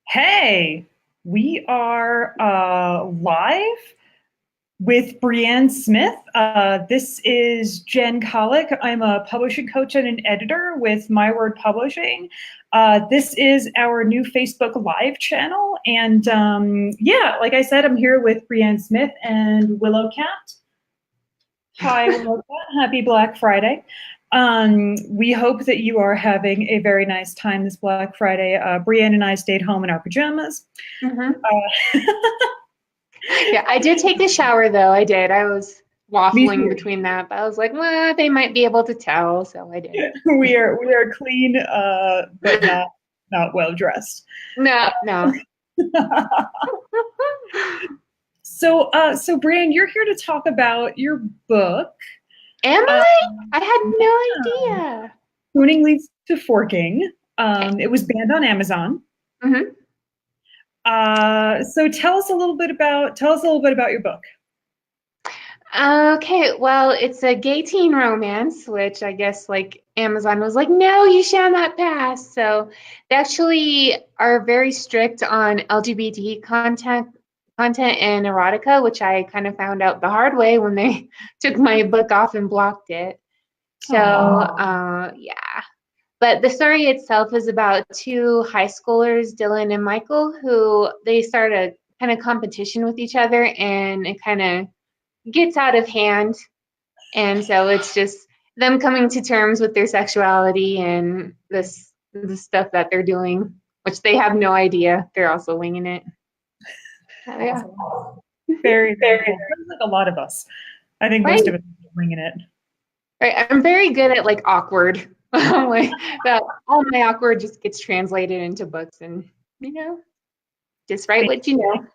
Hey, we are live with Brianne Smith. This is Jen Colick. I'm a publishing coach and an editor with My Word Publishing. This is our new Facebook Live channel. And yeah, like I said, I'm here with Brianne Smith and Willow Cat. Hi, Willow Cat. Happy Black Friday. We hope that you are having a very nice time this Black Friday. Brianne and I stayed home in our pajamas. Mm-hmm. Yeah, I did take a shower though. I did. I was waffling between that, but I was like, well, they might be able to tell, so I did. We are clean, but not well dressed. No. So Brianne, you're here to talk about your book. Am I? I had no idea. Pruning Leads to Forking. It was banned on Amazon. Mm-hmm. So tell us a little bit about your book. Okay, well, it's a gay teen romance, which I guess like Amazon was like, no, you shall not pass. So they actually are very strict on LGBT content and erotica, which I kind of found out the hard way when they took my book off and blocked it. So yeah. But the story itself is about two high schoolers, Dylan and Michael, who they start a kind of competition with each other, and it kind of gets out of hand. And so it's just them coming to terms with their sexuality and the stuff that they're doing, which they have no idea. They're also winging it. Yeah. Very, very cool. Sounds like a lot of us. I think most of us are winging it. Right. I'm very good at like awkward. Like that, all my awkward just gets translated into books, and just write what you know.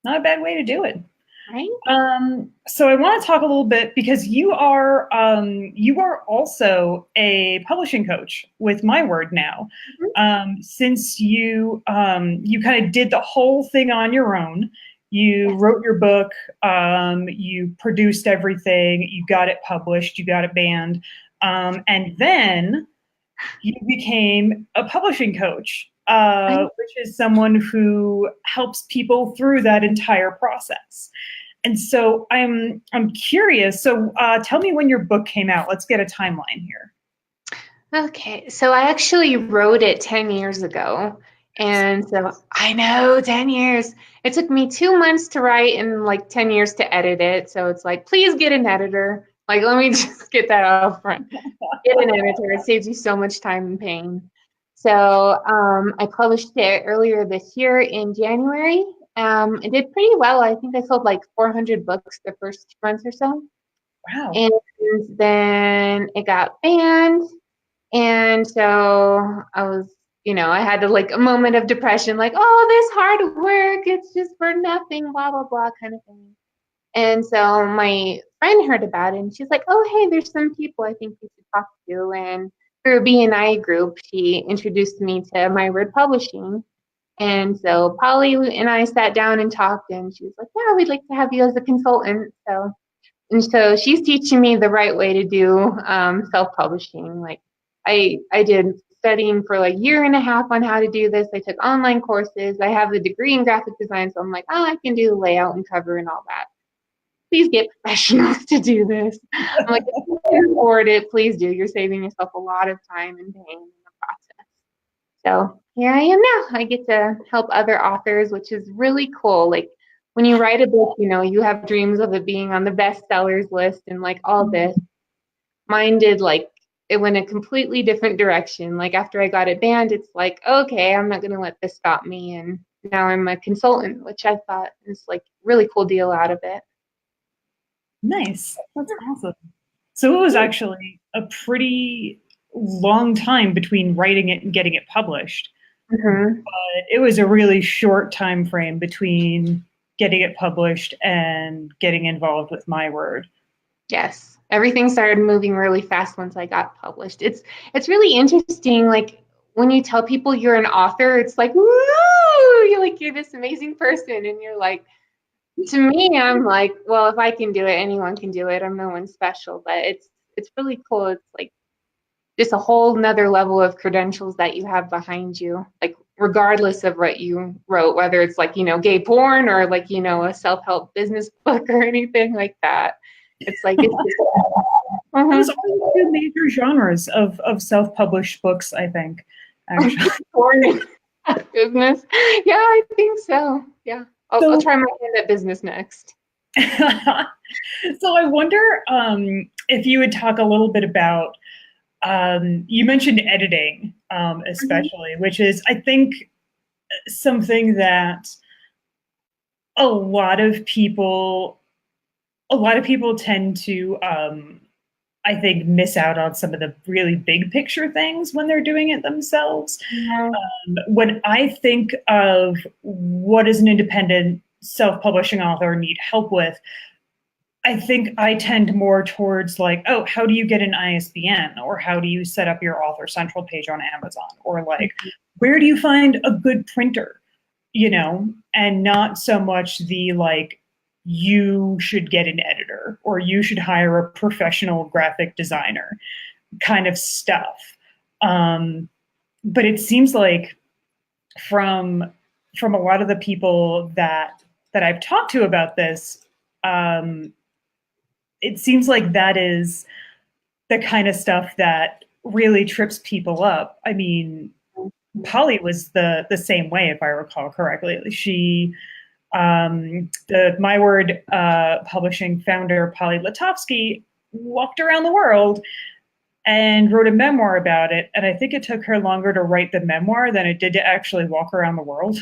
Not a bad way to do it. Right. So I want to talk a little bit because you are also a publishing coach with My Word now. Mm-hmm. Since you kind of did the whole thing on your own. You wrote your book, you produced everything, you got it published, you got it banned, and then you became a publishing coach, which is someone who helps people through that entire process. And so I'm curious. So tell me when your book came out. Let's get a timeline here. Okay, so I actually wrote it 10 years ago. And so I know 10 years. It took me 2 months to write and like 10 years to edit it. So it's like, please get an editor. Like, let me just get that out front. Get an editor. It saves you so much time and pain. So I published it earlier this year in January. It did pretty well. I think I sold like 400 books the first 2 months or so. Wow. And then it got banned. And so I was, I had to like a moment of depression, like, oh, this hard work, it's just for nothing, blah, blah, blah kind of thing. And so my friend heard about it, and she's like, oh, hey, there's some people I think you should talk to. And through a BNI group, she introduced me to My Word Publishing. And so Polly and I sat down and talked, and she was like, yeah, we'd like to have you as a consultant. So she's teaching me the right way to do self-publishing. Like I did studying for like a year and a half on how to do this. I took online courses. I have a degree in graphic design, so I'm like, oh, I can do the layout and cover and all that. Please get professionals to do this. I'm like, if you can afford it, please do. You're saving yourself a lot of time and pain in the process. So here I am now. I get to help other authors, which is really cool. Like when you write a book, you have dreams of it being on the bestsellers list and like all this. Mine did like, it went a completely different direction. Like after I got it banned, it's like, okay, I'm not going to let this stop me. And now I'm a consultant, which I thought is like really cool deal out of it. Nice. That's awesome. So it was actually a pretty long time between writing it and getting it published. Mm-hmm. But it was a really short time frame between getting it published and getting involved with My Word. Yes. Everything started moving really fast once I got published. It's really interesting. Like when you tell people you're an author, it's like, woo, you're this amazing person. And you're like, to me, I'm like, well, if I can do it, anyone can do it. I'm no one special, but it's really cool. It's like just a whole nother level of credentials that you have behind you. Like regardless of what you wrote, whether it's like, gay porn or like, a self-help business book or anything like that. It's like, it's just, Those are the two major genres of self-published books, I think, actually. porn and business. Yeah, I think so. Yeah. I'll try my hand at business next. So I wonder if you would talk a little bit about, you mentioned editing, especially, which is, I think, something that a lot of people tend to, I think, miss out on some of the really big picture things when they're doing it themselves. Yeah. When I think of what does an independent self-publishing author need help with, I think I tend more towards like, oh, how do you get an ISBN, or how do you set up your author central page on Amazon, or like, where do you find a good printer, and not so much the like, you should get an editor or you should hire a professional graphic designer kind of stuff. But it seems like from a lot of the people that I've talked to about this, it seems like that is the kind of stuff that really trips people up. I mean, Polly was the same way, if I recall correctly. She, the My Word publishing founder, Polly Latovsky, walked around the world and wrote a memoir about it. And I think it took her longer to write the memoir than it did to actually walk around the world.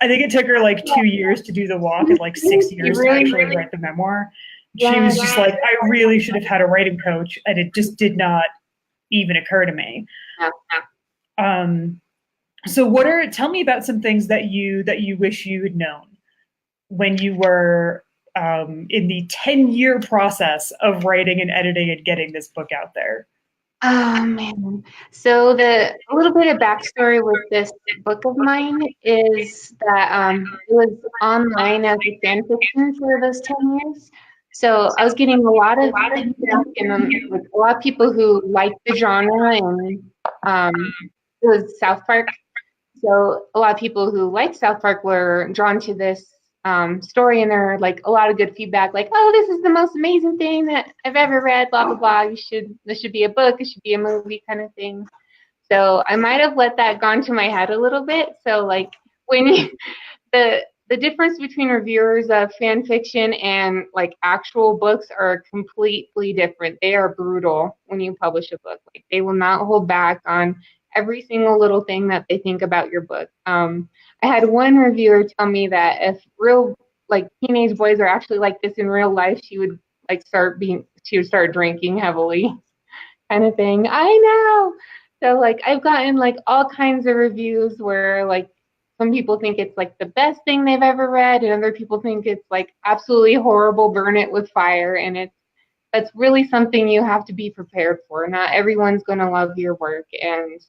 I think it took her like 2 years to do the walk and like 6 years to actually write the memoir. She was just like, I really should have had a writing coach, and it just did not even occur to me. So tell me about some things that you wish you had known when you were in the 10-year process of writing and editing and getting this book out there. Oh man. So a little bit of backstory with this book of mine is that it was online as a fan fiction for those 10 years. So I was getting a lot of feedback and with a lot of people who liked the genre, and it was South Park. So a lot of people who like South Park were drawn to this story, and there are like a lot of good feedback, like, oh, this is the most amazing thing that I've ever read, blah blah blah. This should be a book, it should be a movie, kind of thing. So I might have let that gone to my head a little bit. So like when the difference between reviewers of fan fiction and like actual books are completely different. They are brutal when you publish a book. Like they will not hold back on every single little thing that they think about your book. I had one reviewer tell me that if real like teenage boys are actually like this in real life, she would start drinking heavily, kind of thing. I know. So like I've gotten like all kinds of reviews where like some people think it's like the best thing they've ever read, and other people think it's like absolutely horrible, burn it with fire. And that's really something you have to be prepared for. Not everyone's going to love your work, and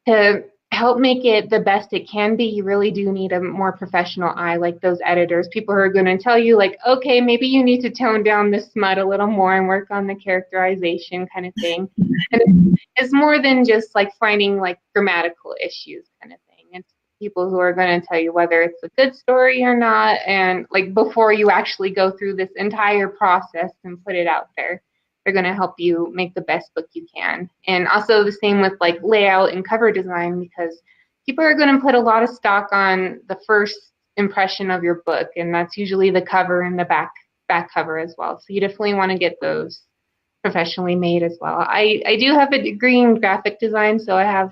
to help make it the best it can be, you really do need a more professional eye, like those editors, people who are going to tell you like, okay, maybe you need to tone down the smut a little more and work on the characterization, kind of thing. And it's more than just like finding like grammatical issues, kind of thing. It's people who are going to tell you whether it's a good story or not, and like before you actually go through this entire process and put it out there. They're going to help you make the best book you can. And also the same with like layout and cover design, because people are going to put a lot of stock on the first impression of your book, and that's usually the cover and the back cover as well. So you definitely want to get those professionally made as well. I do have a degree in graphic design, so I have,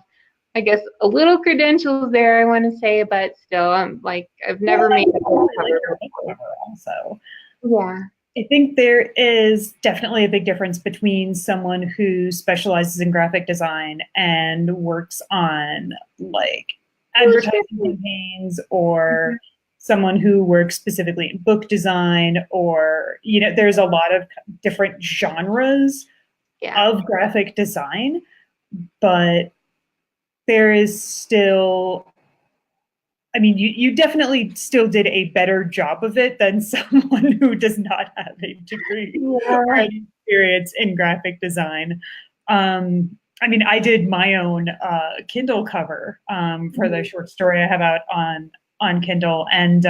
I guess, a little credentials there, I want to say, but still, I'm like, I've never made a book cover. Also, yeah. I think there is definitely a big difference between someone who specializes in graphic design and works on like advertising campaigns, or someone who works specifically in book design, or, there's a lot of different genres of graphic design, but there is still, I mean, you definitely still did a better job of it than someone who does not have a degree or any experience in graphic design. I mean, I did my own Kindle cover for the short story I have out on Kindle, and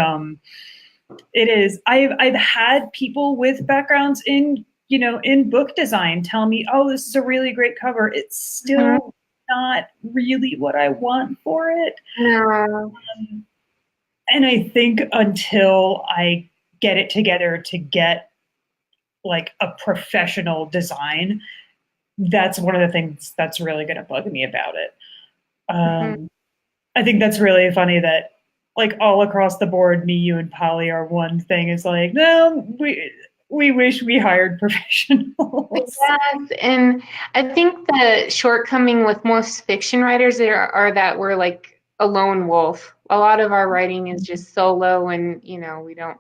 it is. I've had people with backgrounds in in book design tell me, "Oh, this is a really great cover." It's Mhm. still not really what I want for it, No. and I think until I get it together to get like a professional design, that's one of the things that's really going to bug me about it. Mhm. Um, I think that's really funny that like all across the board, me, you, and Polly are one thing. Is like, no, we wish we hired professionals. Yes, and I think the shortcoming with most fiction writers are that we're like a lone wolf. A lot of our writing is just solo, and we don't.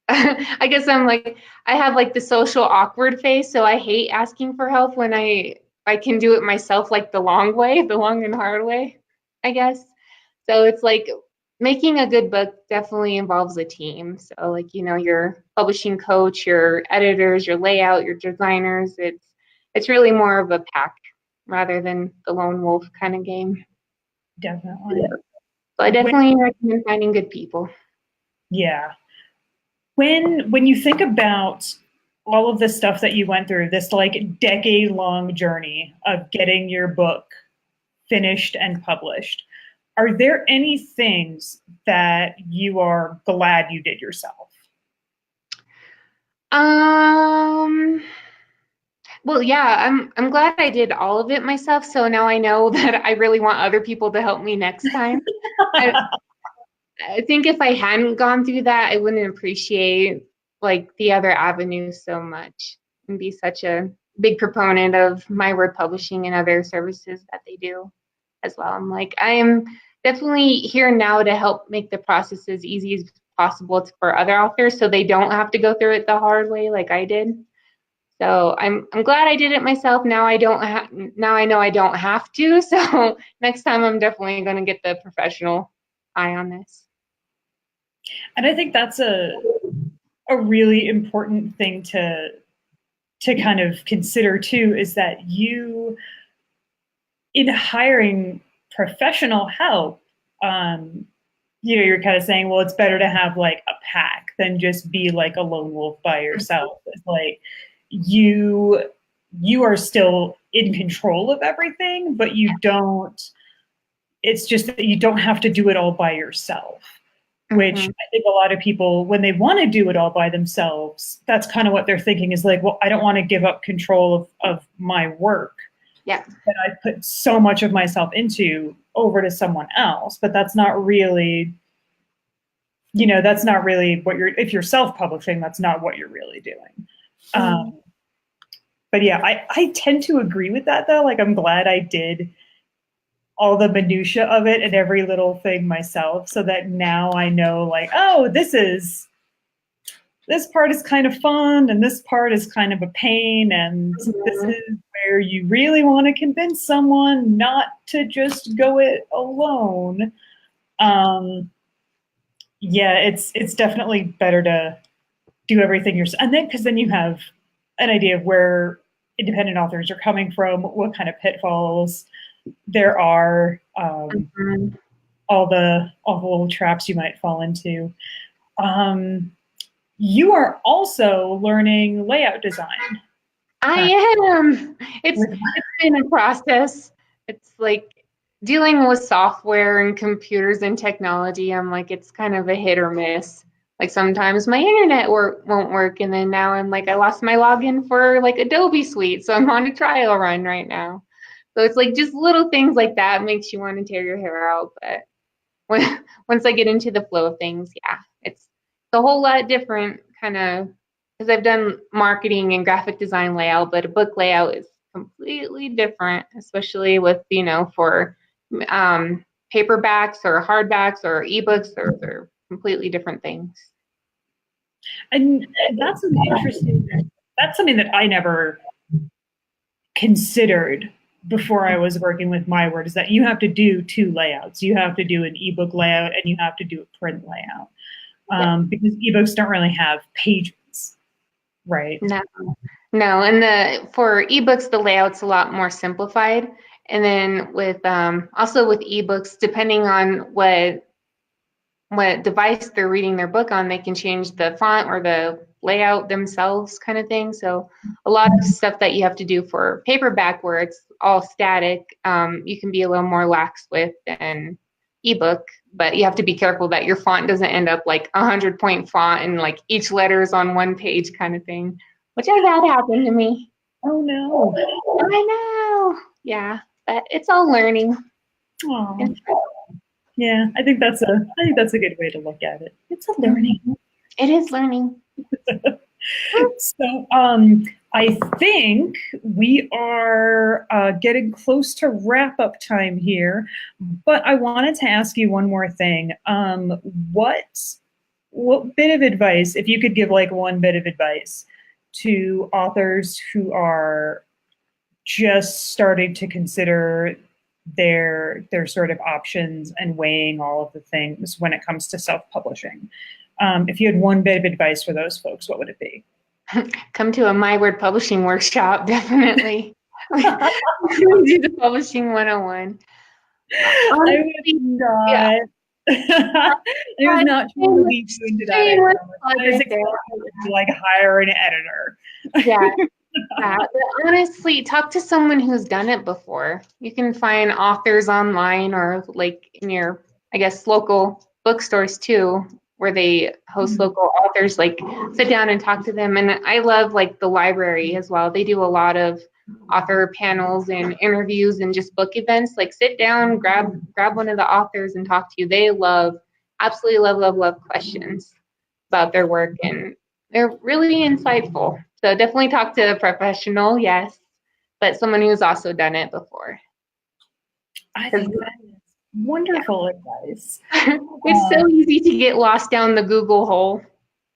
I guess I have like the social awkward face, so I hate asking for help when I can do it myself, like the long way, the long and hard way, I guess. So it's like making a good book definitely involves a team. So like your publishing coach, your editors, your layout, your designers. It's really more of a pack rather than the lone wolf kind of game. Definitely. So I When, definitely recommend finding good people. yeah. When you think about all of the stuff that you went through, this like decade long journey of getting your book finished and published, are there any things that you are glad you did yourself? Um, well, yeah, I'm glad I did all of it myself. So now I know that I really want other people to help me next time. I, I think if I hadn't gone through that, I wouldn't appreciate like the other avenues so much and be such a big proponent of my word publishing and other services that they do as well. I'm like, I am definitely here now to help make the process as easy as possible for other authors so they don't have to go through it the hard way like I did. So I'm glad I did it myself. Now now I know I don't have to. So next time I'm definitely going to get the professional eye on this. And I think that's a really important thing to kind of consider too, is that you, in hiring professional help, um, you're kind of saying, well, it's better to have like a pack than just be like a lone wolf by yourself. It's like you you are still in control of everything, but you don't. It's just that you don't have to do it all by yourself, which Mm-hmm. I think a lot of people, when they want to do it all by themselves, that's kind of what they're thinking is like, well, I don't want to give up control of my work Yeah. that I put so much of myself into over to someone else. But that's not really, that's not really what you're, if you're self-publishing, that's not what you're really doing. Mm-hmm. Um, but yeah, I tend to agree with that though. Like, I'm glad I did all the minutia of it and every little thing myself so that now I know like, oh, this part is kind of fun and this part is kind of a pain, and this is where you really want to convince someone not to just go it alone. um yeah, it's definitely better to do everything yourself, and then because then you have an idea of where independent authors are coming from, what kind of pitfalls there are, Mm-hmm. all the little traps you might fall into. um you are also learning layout design. I Uh, am. It's been a process. It's like dealing with software and computers and technology. I'm like, it's kind of a hit or miss. Like sometimes my internet won't work, and then now I'm like, I lost my login for like Adobe Suite, so I'm on a trial run right now. So it's like just little things like that makes you want to tear your hair out. But once I get into the flow of things, yeah, it's a whole lot different kind of because I've done marketing and graphic design layout, but a book layout is completely different, especially with, for paperbacks or hardbacks or ebooks, or they're completely different things. and that's an interesting, that's something that I never considered before I was working with my word, is that you have to do two layouts. You have to do an ebook layout and you have to do a print layout, Yeah. because ebooks don't really have pages, right? No, No, and for ebooks, the layout's a lot more simplified. And then with also with ebooks, depending on what device they're reading their book on, they can change the font or the layout themselves, kind of thing. So a lot of stuff that you have to do for paperback, where it's all static, you can be a little more lax with than ebook. But you have to be careful that your font doesn't end up like 100-point font and like each letter is on one page, kind of thing, which I've had happen to me. Oh no. I know. Yeah, but it's all learning. Aw. Yeah, I think that's a good way to look at it. It's a learning. It is learning. So I think we are getting close to wrap up time here, but I wanted to ask you one more thing. What bit of advice, if you could give like one bit of advice to authors who are just starting to consider their sort of options and weighing all of the things when it comes to self-publishing. If you had one bit of advice for those folks, what would it be? Come to a My Word Publishing workshop, definitely. Do the Publishing 101. I was not. Yeah. I was not trying to lead you into that. I was expecting to like hire an editor. Yeah. Yeah, but honestly, talk to someone who's done it before. You can find authors online or like in your, I guess, local bookstores too, where they host local authors. Like sit down and talk to them. And I love like the library as well. They do a lot of author panels and interviews and just book events. Like sit down, grab one of the authors and talk to you. They absolutely love questions about their work, and they're really insightful. So definitely talk to a professional, yes, but someone who's also done it before. I think that is wonderful advice. It's so easy to get lost down the Google hole,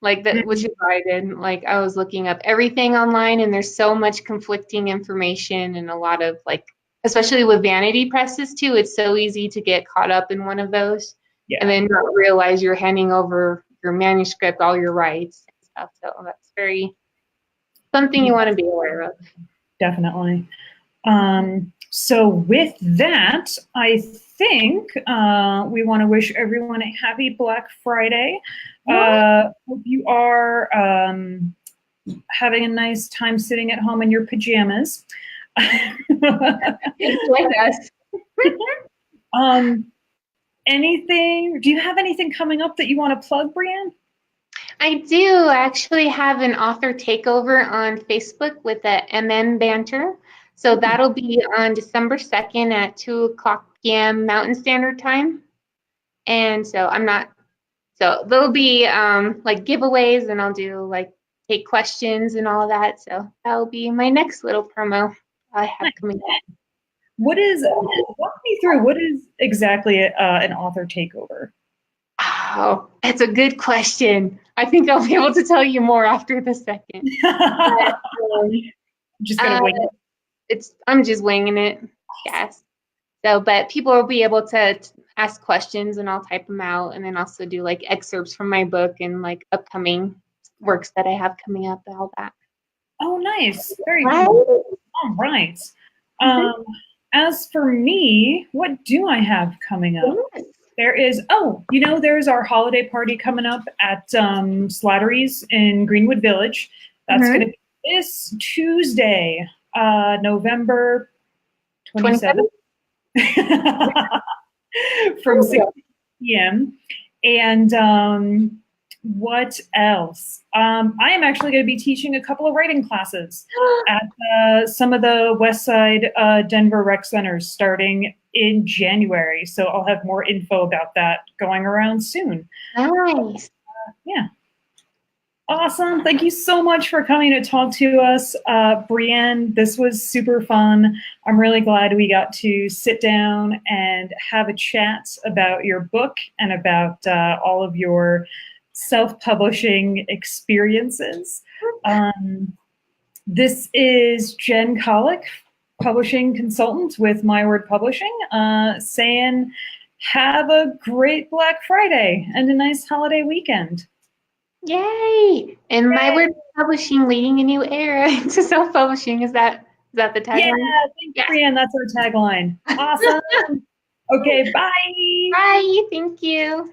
like that, which is what I did. Like I was looking up everything online, and there's so much conflicting information, and a lot of like, especially with vanity presses too, it's so easy to get caught up in one of those, and then not realize you're handing over your manuscript, all your rights and stuff. So that's something you want to be aware of. Definitely. So with that, I think we want to wish everyone a happy Black Friday. Hope you are having a nice time sitting at home in your pajamas. Like us. Do you have anything coming up that you want to plug, Brianne? I do actually have an author takeover on Facebook with the MN Banter. So that'll be on December 2nd at 2:00 p.m. Mountain Standard Time. And so there'll be like giveaways, and I'll do like take questions and all that. So that'll be my next little promo I have coming up. Walk me through, what is exactly an author takeover? Oh, that's a good question. I think I'll be able to tell you more after the second. Just gonna wing it. I'm just winging it. Yes. So, but people will be able to ask questions, and I'll type them out, and then also do like excerpts from my book and like upcoming works that I have coming up and all that. Oh, nice. Very cool. All right. As for me, what do I have coming up? There's our holiday party coming up at Slattery's in Greenwood Village. That's going to be this Tuesday, November 27th. From 6 p.m. And what else? I am actually going to be teaching a couple of writing classes at some of the West Side Denver rec centers starting in January. So I'll have more info about that going around soon. Nice. Yeah. Awesome. Thank you so much for coming to talk to us. Brianne, this was super fun. I'm really glad we got to sit down and have a chat about your book and about all of your self-publishing experiences. This is Jen Colick, publishing consultant with My Word Publishing, saying have a great Black Friday and a nice holiday weekend. Yay! And my Yay. word is publishing, leading a new era into self-publishing. Is that the Yeah, tagline? thanks, Yes. Brianne. That's our tagline. Awesome. Okay, bye. Bye. Thank you.